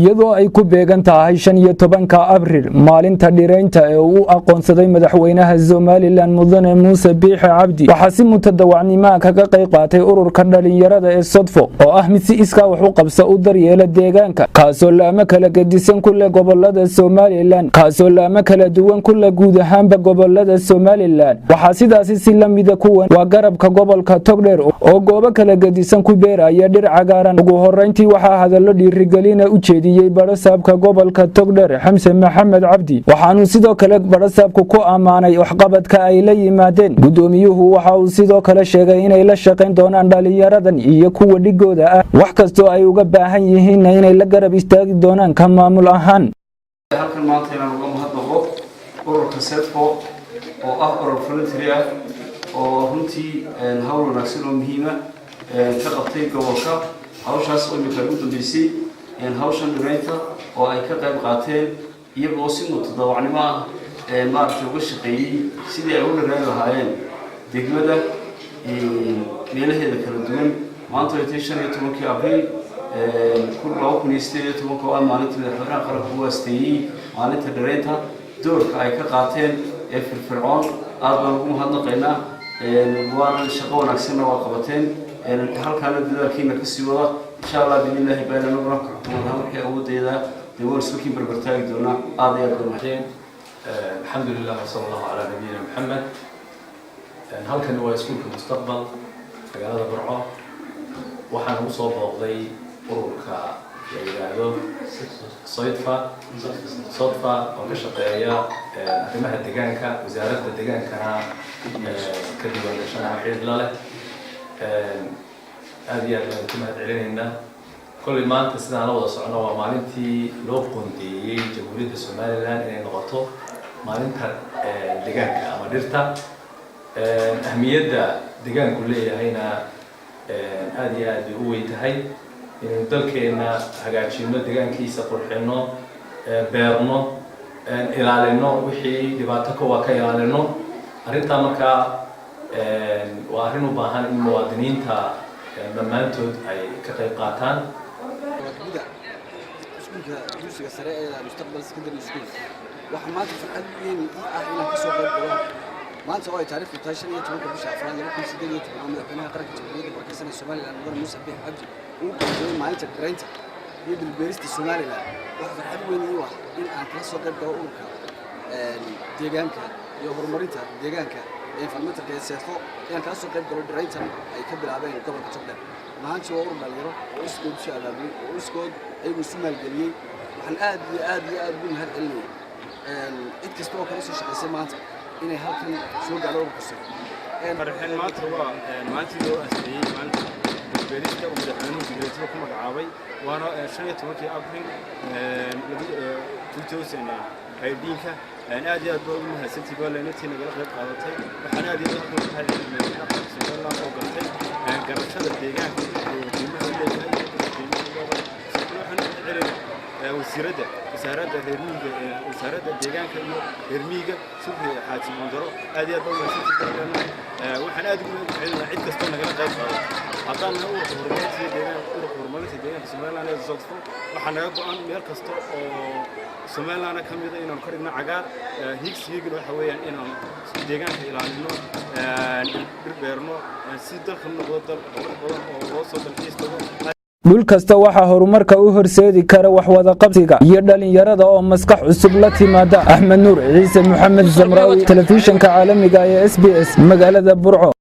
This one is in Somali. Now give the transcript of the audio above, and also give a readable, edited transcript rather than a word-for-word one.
iyadoo ay ku beegan tahay 15 Abriil maalinta dhireynta ee uu aqoonsaday madaxweynaha Somaliland Mudane Muuse Biixi Cabdi waxa si mutadawacnimo kaga qayb qaatay ururka dhalinyarada ee Sedvo oo ah mid si iska wax u qabso u daryeela deegaanka kaasoo laama kala gedisan ku leh gobolada Somaliland kaasoo laama kala duwan ku leh guud ahaanba gobolada Somaliland waxa sidaasi si la mid ah kuwan waa garabka gobolka Togdheer oo goobo kala gedisan ku beeraya dhir cagaaran ugu horeyntii waxa hadallo dhiirigelina u jeediyay barasaabka gobolka Togdheer Xamse Maxamed Cabdi waxaanu sidoo kale barasaabku ku amaanay waxqabadka ay la yimaadeen gudoomiyuhu waxa uu sidoo kale sheegay inay la shaqeyn doonaan dhalinyaradan iyo kuwa dhigooda ah wax kasto ay uga baahan yihiin inay la garab istaagi doonaan ka maamul ahaan halkan maanta inaan uga mahadnaqo ururka Sedvo oo ah urur voluntary ah oo runtii hawl wanaagsan oo muhiim ah ka qabtay gobolka hawshaas oo imika ugu dambeysay hawshan dhireynta oo ay ka qayb qaateen iyagoo si mutadawacnimo ah maaragtay uga shaqeeyay sidii ay u dhireyn lahaayeen degmada meelaheeda kala duwan maanta ay 15 Abriil 2018 oo maalintii madaxweynaha qaranka uu aasteeyay maalinta dhireynta doorka ay ka qaateen ee firfircoon aad baan ugu mahadnaqaynaa waana shaqo wanaagsan oo qabateen halkaana dadaalkiina ka sii wada insha Allah billahi bayna nabra waxay awoodeeda dawal suuqin barbartaagi doona aad iyo aad mahadin alxamdulillah sallallahu ala nabiyina Muhammad halkan waa iskuulka mustaqbal magaalada Burco waxaan u soo booqday ururka yiraahdo Sedvo oo ka shaqeeya arrimaha deegaanka wasaaradda deegaankana ka diiwaangashan xidhiidh leh aad iyo aad ku mahadcelinayna kulli maanta sidaan la wada socono waa maalintii loo qoondeeyay jamhuuriyadda Somaliland inay noqoto maalinta deegaanka ama dhirta ahmiyadda deegaanku leeyahayna aad iyo aad u weyn tahay in dalkeena hagaajino deegaankiisa qurxino beerno ilaalino wixii dhibaato ka ilaalino arinta marka waa arrin u baahan in muwaadiniinta dhammaantood ay ka qayb qaataan iskuulka dugsiga sare ee mustaqbal secondary school waxa maanta farxad weyn ah inaan ka soo qayb galo maanta oo ay taariikhdu tahay 15 bisha Afriil 2018 madaxweynaha qaranka jamhuuriyadda barkasana Somaliland Mudane Muuse Biixi Cabdi uu qorsheeyay maalinta dhireynta iyo dhulbeerista Somaliland waxa farxad weyn u ah in aan ka soo qayb galo ururka deegaanka iyo horumarinta deegaanka environmental Sedvo in ka soo qayb galo dhireynta ay ka bilaabeen gobolka Togdheer maanta waa urur dhalinyaro oo isku shaqaalaabay oo isku ay Soomaali galiyay waxaan aad u mahadcelinayaa cid kasta oo kala soo shaqeysay maanta inay halkan soo gaaro ururka farxin maanta waa maanta loo aasteeyay maanta beerista oo madaxweynuhu digreeto ku magacaabay waana 15 Abriil 2000 ay diinka aad iyo aad u mahadsantii baaleentii naga qayb qaadatay waxaan aad iyo aad ugu mahadcelinayaa Somaliland oo galtay garashada deegaanka iyo qiimaha leeyahay wasaaradda deegaanka iyo reermiyiga Subhi Xaaji Mandaro aad iyo aad u mahadsantii waxaan aad ugu mahadcelinayaa cid kasta naga qayb qaadatay haddana ururka horumarinta deegaanka Somaliland ee Sedvo waxaan naga go'an meel kasta oo Somaliland ka mid ah inaan ka dhigno cagaar higsiga waxa weeyaan inaan deegaanka ilaalino beerno si dalka noqdo dal badan oo loo soo dalxiisto dhul kasta waxa horumarka u horseedi kara wax wada qabsiga iyo dhalinyarada oo maskax cusub la timaada Axmed Nuur Ciise Maxamed Zamrawi telefishinka caalamiga ee SBS magaalada Burco